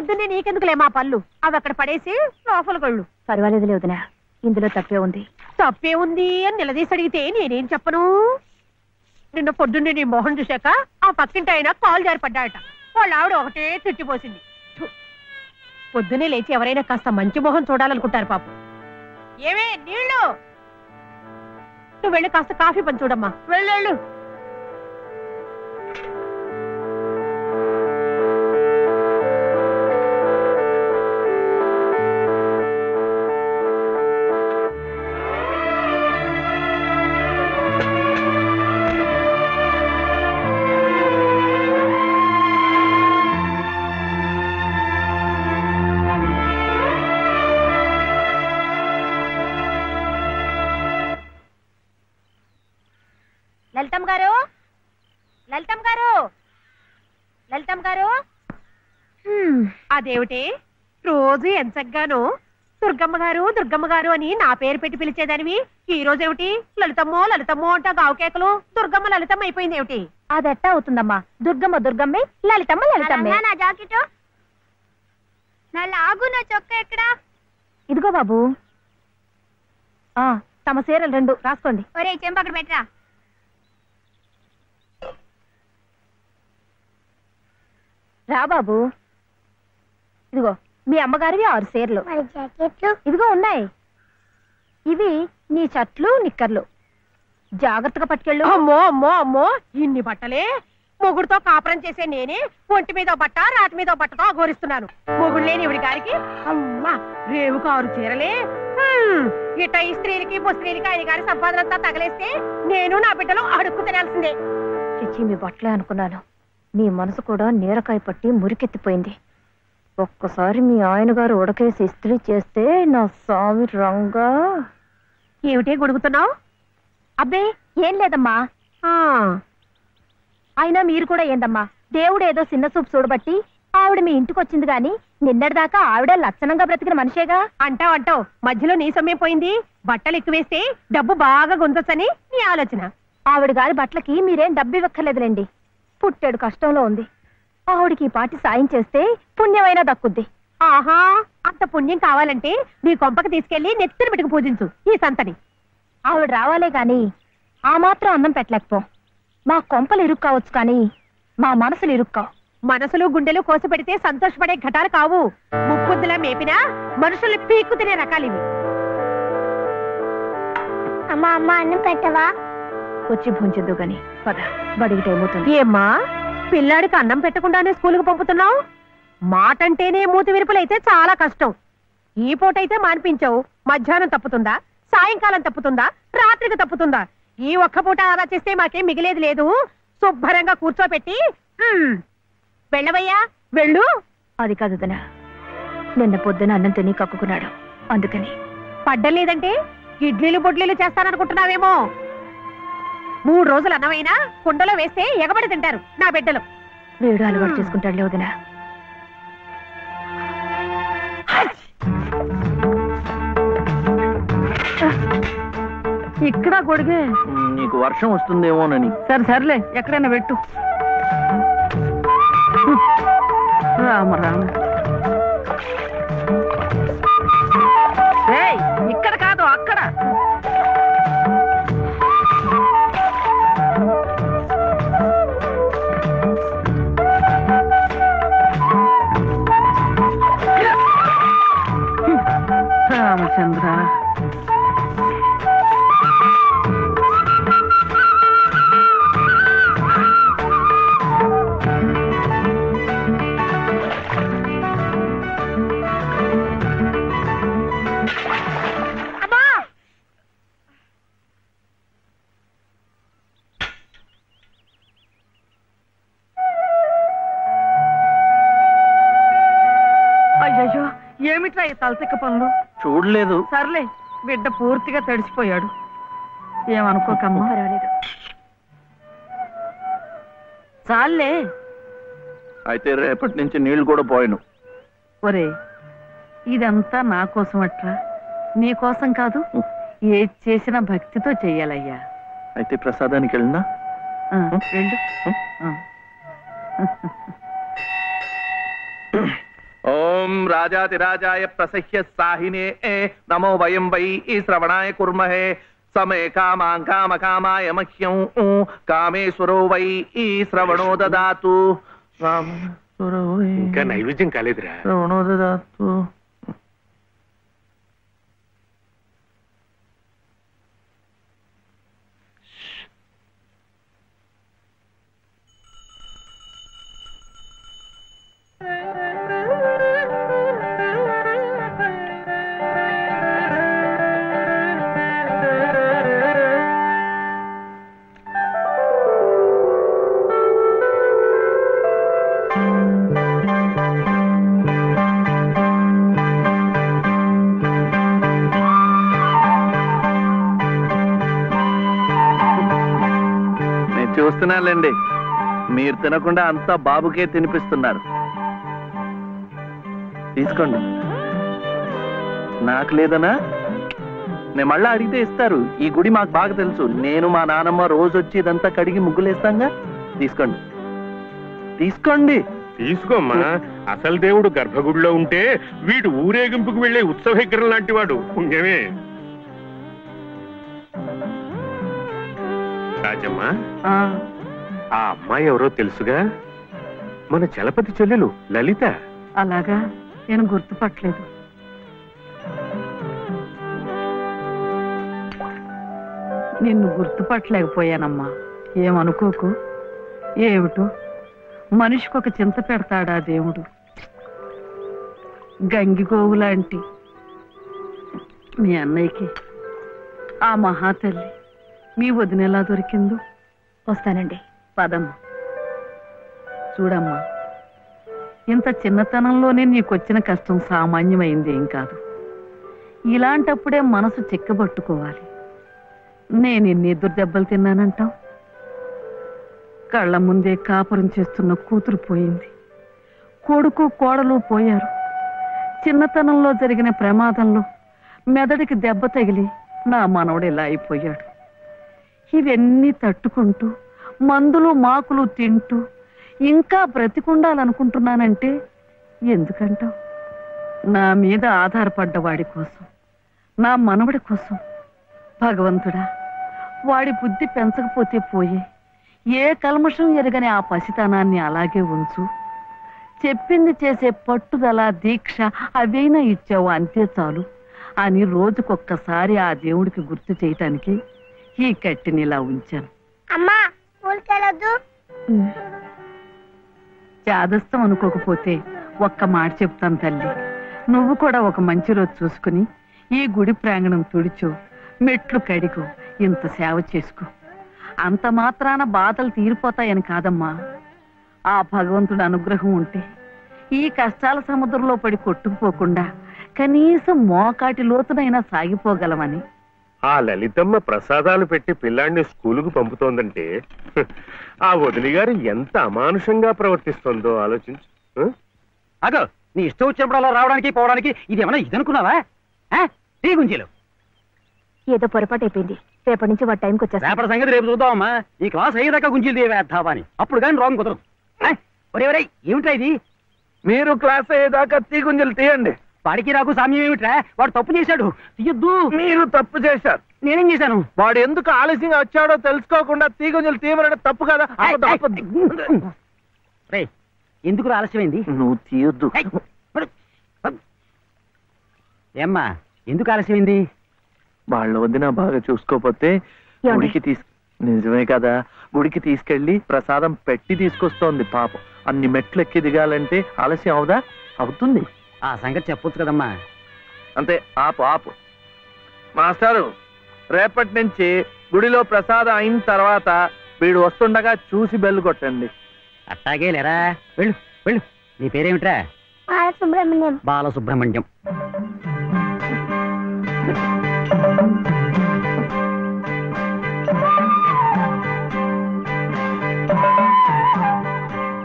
పొద్దున్నే నీకెందుకులే మా పళ్ళు అవి అక్కడ పడేసి లోపల కొళ్ళు. పర్వాలేదులే వదినా, ఇందులో తప్పే ఉంది. తప్పే ఉంది అని నిలదీసి అడిగితే నేనేం చెప్పను? నిన్న పొద్దున్నే నీ మొహం చూశాక ఆ పక్కింటి ఆయన కాలు జారి పడ్డాడట. వాళ్ళ ఆవిడ ఒకటే తిట్టిపోసింది. పొద్దునే లేచి ఎవరైనా కాస్త మంచి మొహం చూడాలనుకుంటారు పాపం. ఏమే నీళ్ళు, నువ్వు వెళ్ళి కాస్త కాఫీ పని చూడమ్మా. వెళ్ళు. లలితమ్మ గారు అదేమిటి రోజు ఎంచగ్గాను దుర్గమ్మ గారు అని నా పేరు పెట్టి పిలిచేదానివి, ఈ రోజు ఏమిటి లలితమ్మో అంటా గావు కేకలు? దుర్గమ్మ లలితమ్మ అయిపోయింది ఏమిటి? అదెట్టా అవుతుందమ్మా, దుర్గమ్మే లలితమ్మే. నా జాకెట్, నా లాగు, నా చొక్కా ఎక్కడా? ఇదిగో బాబు, తమ చీరలు 2 రాసుకోండి. ఒరే చెంప అక్కడ పెట్టరా. రా బాబు, ఇదిగో మీ అమ్మగారివి 6 చీరలు. ఇదిగో ఉన్నాయి, ఇవి నీ చట్లు నిక్కర్లు, జాగ్రత్తగా పట్టుకెళ్ళు. అమ్మో ఇన్ని బట్టలే? మొగుడుతో కాపురం చేసే నేనే ఒంటి మీద బట్ట రాతి మీద బట్టతో అఘోరిస్తున్నాను. మొగుడు లేని ఇవిడి గారికి అమ్మా రేవుకు 6 చీరలే. ఇట ఈ స్త్రీలకి స్త్రీలకి ఆయన గారి సంపాదనంతా తగలేస్తే నేను నా బిడ్డలు అడుక్కు తినాల్సిందే. చిచ్చి మీ బట్టలే అనుకున్నాను, నీ మనసు కూడా నీరకాయ పట్టి మురికెత్తిపోయింది. ఒక్కసారి మీ ఆయన గారు ఉడకేసి ఇస్త్రీ చేస్తే నా స్వామి రంగా. ఏమిటే గొడుగుతున్నావు? అబ్బే ఏం లేదమ్మా. అయినా మీరు కూడా ఏందమ్మా, దేవుడు ఏదో చిన్న చూపు చూడబట్టి ఆవిడ మీ ఇంటికి వచ్చింది గాని నిన్నటిదాకా ఆవిడ లక్షణంగా బ్రతికిన మనిషేగా. అంటావు మధ్యలో నీ సమయం పోయింది. బట్టలు ఎక్కువేస్తే డబ్బు బాగా గుంజొచ్చని నీ ఆలోచన. ఆవిడ గారి బట్టలకి మీరేం డబ్బు ఇవ్వక్కర్లేదులేండి, పుట్టాడు కష్టంలో ఉంది. ఆవిడికి ఈ పాటి సాయం చేస్తే పుణ్యమైనా దక్కుద్ది. ఆహా, అంత పుణ్యం కావాలంటే నీ కొంపకి తీసుకెళ్లి నెత్తిన పెట్టుకు పూజించు ఈ సంతని. ఆవిడ రావాలే గాని ఆ మాత్రం అన్నం పెట్టలేకపో. మా కొంపలు ఇరుక్కు కావచ్చు కానీ మా మనసులు ఇరుక్కావు. మనసులు గుండెలు కోసి పెడితే సంతోషపడే ఘటాలు కావు. ముప్పుద్దులా మేపినా మనుషుల్ని పీక్కు తినే రకాలివి. అమ్మా అన్నం పెట్టవా? వచ్చి భుంచొద్దు గాని పద, బడికి టైం అవుతుంది. ఏమ్మా పిల్లాడికి అన్నం పెట్టకుండానే స్కూల్కి పంపుతున్నావు? మాటంటేనే మూతి విరుపులైతే చాలా కష్టం. ఈ పూటైతే మాన్పించావు, మధ్యాహ్నం తప్పుతుందా, సాయంకాలం తప్పుతుందా, రాత్రికి తప్పుతుందా? ఈ ఒక్క పూట ఆదా చేస్తే మాకేం మిగిలేదు లేదు. శుభ్రంగా కూర్చోపెట్టి వెళ్ళవయ్యా వెళ్ళు. అది కాదు దనా, నిన్న పొద్దున అన్నం తిని కక్కుకున్నాడు, అందుకని. పడ్డలేదంటే ఇడ్లీలు బొడ్లీలు చేస్తాననుకుంటున్నావేమో. 3 రోజులు అన్నమైనా కుండలో వేస్తే ఎగబడి తింటారు నా బిడ్డలు. వేడు అలవాటు చేసుకుంటాడులే వదినా. ఇక్కడ గొడిగే నీకు వర్షం వస్తుందేమోనని. సర్లే ఎక్కడైనా పెట్టు. రామ ఇక్కడ కాదు అక్కడ. రామచంద్ర, అయ్యో ఏమిట్రా ఈ తలతిక్క పనులు? చూడలేదు. సర్లే, బిడ్డ పూర్తిగా తడిసిపోయాడు, ఏమనుకోకమ్మా. పర్వాలేదు. చాలే. అయితే రేపటి నుంచి నీళ్లు కూడా పోయాను. ఒరే, ఇదంతా నా కోసం అట్రా, నీ కోసం కాదు. ఏది చేసినా భక్తితో చెయ్యాలయ్యా. అయితే ప్రసాదానికి వెళ్ళినా వెళ్ళు. ఓం రాజాతిరాజాయ ప్రసహ్య సాహినే నమో వయం వై శ్రవణాయ కుర్మహే సమే కామాం కామకామాయ మహ్యం కామేశ్వరో వై శ్రవణో దదాతు. ఇంకా నైవేద్యం కాలేదురా. శ్రవణో దదాతు. చూస్తున్నానండి, మీరు తినకుండా అంతా బాబుకే తినిపిస్తున్నారు. తీసుకోండి. నాకు లేదనా? నేను మళ్ళా అడిగితే ఇస్తారు. ఈ గుడి మాకు బాగా తెలుసు. నేను మా నానమ్మ రోజు వచ్చి ఇదంతా కడిగి ముగ్గులేస్తాంగా. తీసుకోండి, తీసుకోండి. తీసుకోమ్మా. అసలు దేవుడు గర్భగుడిలో ఉంటే వీడు ఊరేగింపుకు వెళ్లే ఉత్సవ విగ్రహం లాంటి వాడు. పుణ్యమే. రాజమ్మ, ఆ అమ్మాయి ఎవరో తెలుసుగా? మన చలపతి చెల్లెలు లలిత. అలాగా? నేను గుర్తుపట్టలేదు. నిన్ను గుర్తుపట్టలేకపోయానమ్మా. ఏమనుకోకు. ఏమిటో మనిషికి ఒక చింత పెడతాడా దేవుడు. గంగిగోవు లాంటి మీ అన్నయ్యకి ఆ మహాతల్లి మీ వదిన ఎలా దొరికిందో. వస్తానండి. పదమ్మా. చూడమ్మా, ఇంత చిన్నతనంలోనే నీకొచ్చిన కష్టం సామాన్యమైంది ఏం కాదు. ఇలాంటప్పుడే మనసు చిక్కబట్టుకోవాలి. నేను ఎన్ని ఎదురు దెబ్బలు తిన్నానంటావు. కళ్ళ ముందే కాపురం చేస్తున్న కూతురు పోయింది. కొడుకు కోడలు పోయారు. చిన్నతనంలో జరిగిన ప్రమాదంలో మెదడికి దెబ్బ తగిలి నా మనవడు ఇలా అయిపోయాడు. ఇవన్నీ తట్టుకుంటూ మందులు మాకులు తింటూ ఇంకా బ్రతికుండాలనుకుంటున్నానంటే ఎందుకంటావు? నా మీద ఆధారపడ్డ వాడి కోసం, నా మనవడి కోసం. భగవంతుడా, వాడి బుద్ధి పెంచకపోతే పోయే. ఏ కల్మషం ఎరగని ఆ పసితనాన్ని అలాగే ఉంచు. చెప్పింది చేసే పట్టుదల, దీక్ష అవైనా ఇచ్చావు, అంతే చాలు అని రోజుకొక్కసారి ఆ దేవుడికి గుర్తు చేయటానికి ఈ కట్టిని ఇలా ఉంచాను. అమ్మా, స్కూల్కెళ్ళొద్దు. చాదస్తం అనుకోకపోతే ఒక్క మాట చెప్తాను తల్లి. నువ్వు కూడా ఒక మంచి రోజు చూసుకుని ఈ గుడి ప్రాంగణం తుడిచో, మెట్లు కడిగో, ఇంత సేవ చేసుకో. అంత మాత్రాన బాధలు తీరిపోతాయని కాదమ్మా. ఆ భగవంతుడి అనుగ్రహం ఉంటే ఈ కష్టాల సముద్రంలో పడి కొట్టుకుపోకుండా కనీసం మోకాటి లోతునైనా సాగిపోగలమని. ఆ లలితమ్మ ప్రసాదాలు పెట్టి పిల్లాడిని స్కూలుకు పంపుతోందంటే ఆ వదిలి గారు ఎంత అమానుషంగా ప్రవర్తిస్తుందో ఆలోచించు. అదో నీ ఇష్టం వచ్చినప్పుడు అలా రావడానికి పోవడానికి ఇది ఏమన్నా ఇదనుకున్నావా? టీ గుంజీలు ఏదో పొరపాటు అయిపోయింది. రేపటి నుంచి వాడి టైంకి వచ్చేస్తా. రేపటి సంగతి రేపు చూద్దామమ్మా. ఈ క్లాస్ అయ్యేదాకా గుంజీలు వేద్దావా అని. అప్పుడు కానీ రాంగ్ కుదరదు. ఒరే ఏమిట్రా ఇది? మీరు క్లాస్ అయ్యేదాకా తీగుంజలు తీయండి. వాడికి నాకు సామ్యం ఏమిట్రా? వాడు తప్పు చేశాడు, తీయొద్దు. మీరు తప్పు చేశారు. నేనేం చేశాను? వాడు ఎందుకు ఆలస్యంగా వచ్చాడో తెలుసుకోకుండా తీగుంజలు తీయమనడం తప్పు కదా. రే, ఎందుకు ఆలస్యమైంది? నువ్వు తీయొద్దు. ఏమ్మా, ఎందుకు ఆలస్యమైంది? వాళ్ళ వదిన బాగా చూసుకోపోతే గుడికి నిజమే కదా, గుడికి తీసుకెళ్లి ప్రసాదం పెట్టి తీసుకొస్తోంది పాపం. అన్ని మెట్లు ఎక్కి దిగాలంటే ఆలస్యం అవుదా? అవుతుంది. ఆ సంగతి చెప్పొచ్చు కదమ్మా. అంతే. ఆపు ఆపు. మాస్టారు, రేపటి నుంచి గుడిలో ప్రసాదం అయిన తర్వాత వీడు వస్తుండగా చూసి బెల్లు కొట్టండి. అట్టాగే లేరా. వెళ్ళు వెళ్ళు. నీ పేరేమిట్రా? బాలసుబ్రహ్మణ్యం. బాలసుబ్రహ్మణ్యం.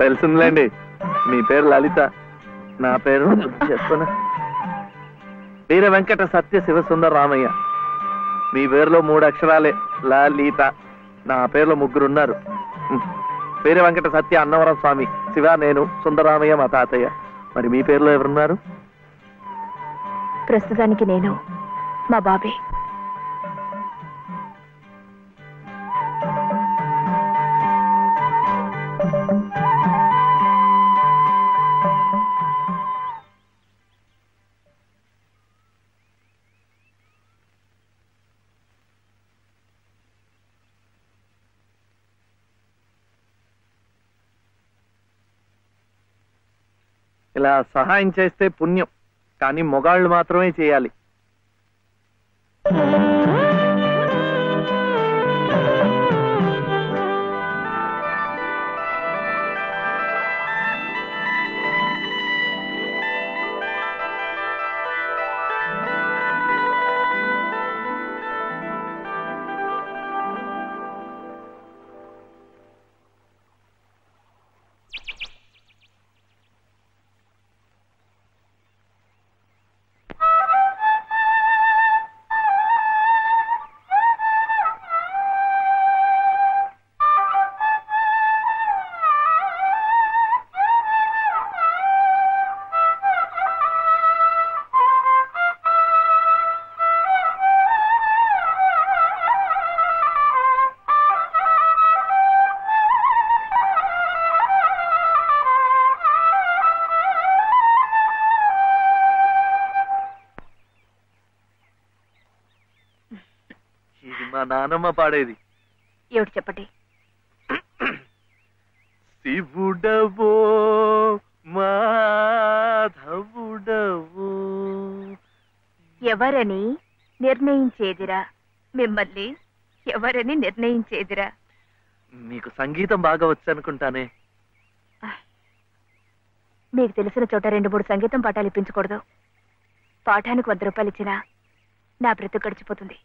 తెలిసిందిలేండి, మీ పేరు లలిత, నా పేరు చెప్పనా, వీర వెంకట సత్య శివసుందర రామయ్య. మీ పేరులో 3 అక్షరాలే, లలిత. నా పేరులో 3 ఉన్నారు. వీర వెంకట సత్య అన్నవరం స్వామి, శివ నేను, సుందరరామయ్య మా తాతయ్య. మరి మీ పేరులో ఎవరున్నారు? ప్రస్తుతానికి నేను, మా బాబే. ఇలా సహాయం చేస్తే పుణ్యం, కానీ మొగాళ్ళు మాత్రమే చేయాలి. ఇది మా నానమ్మ పాడేది. ఏమిటి చెప్పండి. శివుడవో మాధవుడవో ఎవరని నిర్ణయించేదిరా, మిమ్మల్ని ఎవరని నిర్ణయించేదిరా. మీకు సంగీతం బాగా వచ్చనుకుంటానే. మీకు తెలిసిన చోట 2-3 సంగీతం పాఠాలు ఇప్పించకూడదు. పాఠానికి 100 రూపాయలు ఇచ్చినా నా బ్రతుకు గడిచిపోతుంది.